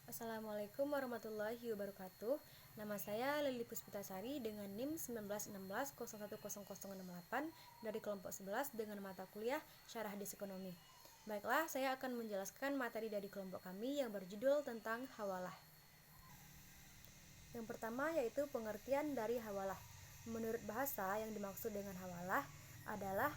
Assalamualaikum warahmatullahi wabarakatuh. Nama saya Lili Puspitasari dengan NIM 1916010068 dari kelompok 11 dengan mata kuliah Syarah Hadis Ekonomi. Baiklah, saya akan menjelaskan materi dari kelompok kami yang berjudul tentang hawalah. Yang pertama yaitu pengertian dari hawalah. Menurut bahasa, yang dimaksud dengan hawalah adalah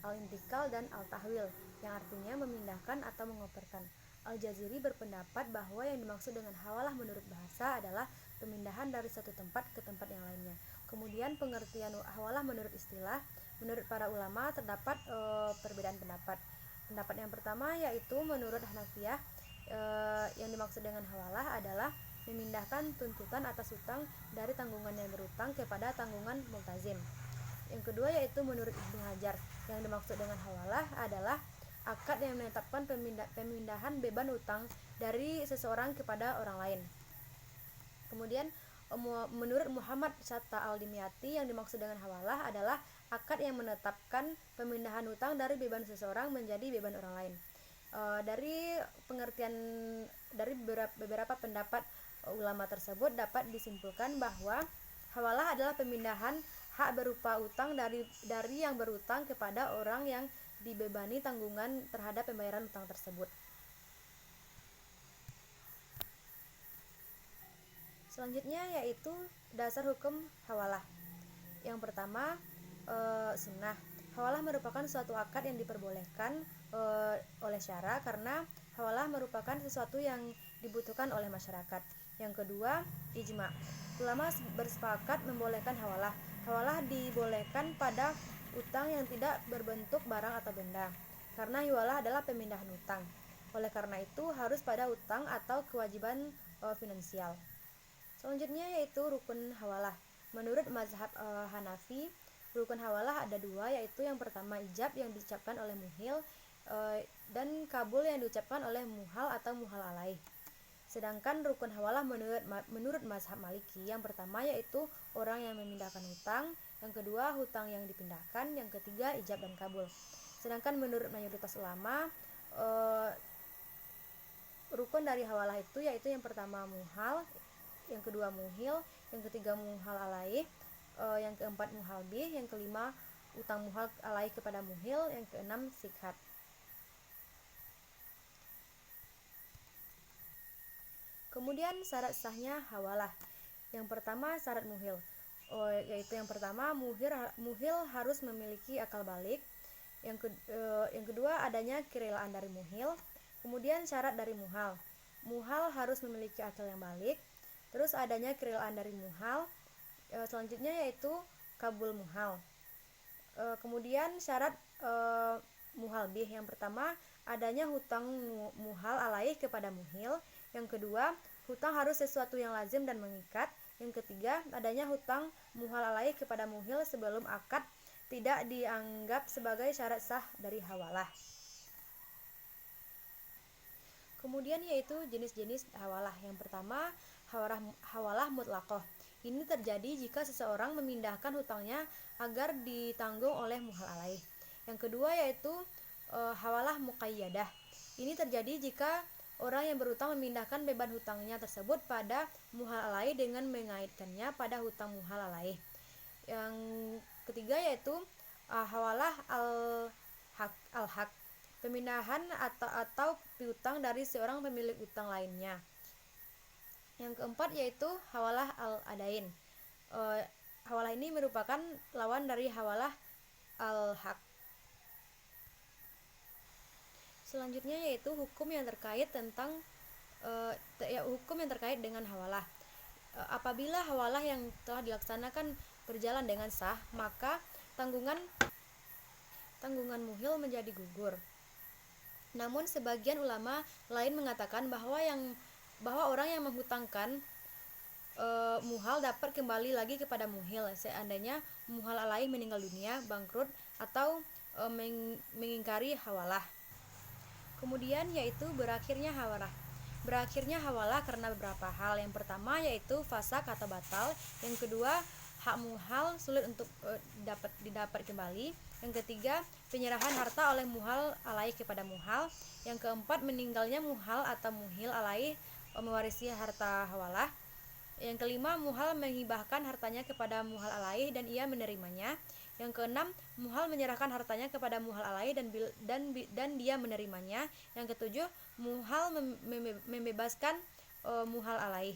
al-intikal dan al-tahwil, yang artinya memindahkan atau mengoperkan. Al-Jaziri berpendapat bahwa yang dimaksud dengan hawalah menurut bahasa adalah pemindahan dari satu tempat ke tempat yang lainnya. Kemudian pengertian hawalah menurut istilah, menurut para ulama terdapat perbedaan pendapat. Pendapat yang pertama yaitu menurut Hanafiyah, yang dimaksud dengan hawalah adalah memindahkan tuntutan atas hutang dari tanggungan yang berutang kepada tanggungan multazim. Yang kedua yaitu menurut Ibnu Hajar, yang dimaksud dengan hawalah adalah akad yang menetapkan pemindahan beban hutang dari seseorang kepada orang lain. Kemudian menurut Muhammad Syatta Al-Dimyati, yang dimaksud dengan hawalah adalah akad yang menetapkan pemindahan hutang dari beban seseorang menjadi beban orang lain. Dari pengertian dari beberapa pendapat ulama tersebut dapat disimpulkan bahwa hawalah adalah pemindahan hak berupa utang dari yang berutang kepada orang yang dibebani tanggungan terhadap pembayaran utang tersebut. Selanjutnya yaitu dasar hukum hawalah. Yang pertama, sunnah. Hawalah merupakan suatu akad yang diperbolehkan oleh syara karena hawalah merupakan sesuatu yang dibutuhkan oleh masyarakat. Yang kedua, ijma. Ulama bersepakat membolehkan hawalah. Hawalah dibolehkan pada utang yang tidak berbentuk barang atau benda, karena hawalah adalah pemindahan utang. Oleh karena itu harus pada utang atau kewajiban finansial. Selanjutnya yaitu rukun hawalah. Menurut mazhab Hanafi, rukun hawalah ada dua, yaitu yang pertama ijab yang diucapkan oleh muhil, dan kabul yang diucapkan oleh muhal atau muhal alaih. Sedangkan rukun hawalah menurut mazhab Maliki, yang pertama yaitu orang yang memindahkan hutang, yang kedua hutang yang dipindahkan, yang ketiga ijab dan kabul. Sedangkan menurut mayoritas ulama, rukun dari hawalah itu yaitu yang pertama muhal, yang kedua muhil, yang ketiga muhal alaih, yang keempat muhal bih, yang kelima utang muhal alaih kepada muhil, yang keenam sikhat. Kemudian syarat sahnya hawalah. Yang pertama syarat muhil, yaitu yang pertama muhil harus memiliki akal balik. Yang kedua adanya kerelaan dari muhil. Kemudian syarat dari muhal harus memiliki akal yang balik. Terus adanya kerelaan dari muhal. Selanjutnya yaitu kabul muhal. Kemudian syarat muhal bih, yang pertama adanya hutang muhal alaih kepada muhil. Yang kedua, hutang harus sesuatu yang lazim dan mengikat. Yang ketiga, adanya hutang muhal alaih kepada muhil sebelum akad tidak dianggap sebagai syarat sah dari hawalah. Kemudian yaitu jenis-jenis hawalah. Yang pertama, hawalah mutlaqah. Ini terjadi jika seseorang memindahkan hutangnya agar ditanggung oleh muhal alaih. Yang kedua yaitu hawalah muqayyadah. Ini terjadi jika orang yang berhutang memindahkan beban hutangnya tersebut pada muhal alaih dengan mengaitkannya pada hutang muhal alaih. Yang ketiga yaitu hawalah al-haq, pemindahan atau piutang dari seorang pemilik utang lainnya. Yang keempat yaitu hawalah al-adain. Hawalah ini merupakan lawan dari hawalah al-haq. Selanjutnya yaitu hukum yang terkait dengan hawalah. Apabila hawalah yang telah dilaksanakan berjalan dengan sah, maka tanggungan muhil menjadi gugur. Namun sebagian ulama lain mengatakan bahwa orang yang menghutangkan muhal dapat kembali lagi kepada muhil seandainya muhal alaih meninggal dunia, bangkrut, atau mengingkari hawalah. Kemudian yaitu berakhirnya hawalah. Berakhirnya hawalah karena beberapa hal. Yang pertama yaitu fasak atau batal. Yang kedua hak muhal sulit untuk didapat kembali. Yang ketiga, penyerahan harta oleh muhal alaih kepada muhal. Yang keempat, meninggalnya muhal atau muhil alaih mewarisi harta hawalah. Yang kelima, muhal menghibahkan hartanya kepada muhal alaih dan ia menerimanya. Yang keenam, muhal menyerahkan hartanya kepada muhal alaih dan dia menerimanya. Yang ketujuh, muhal membebaskan muhal alaih.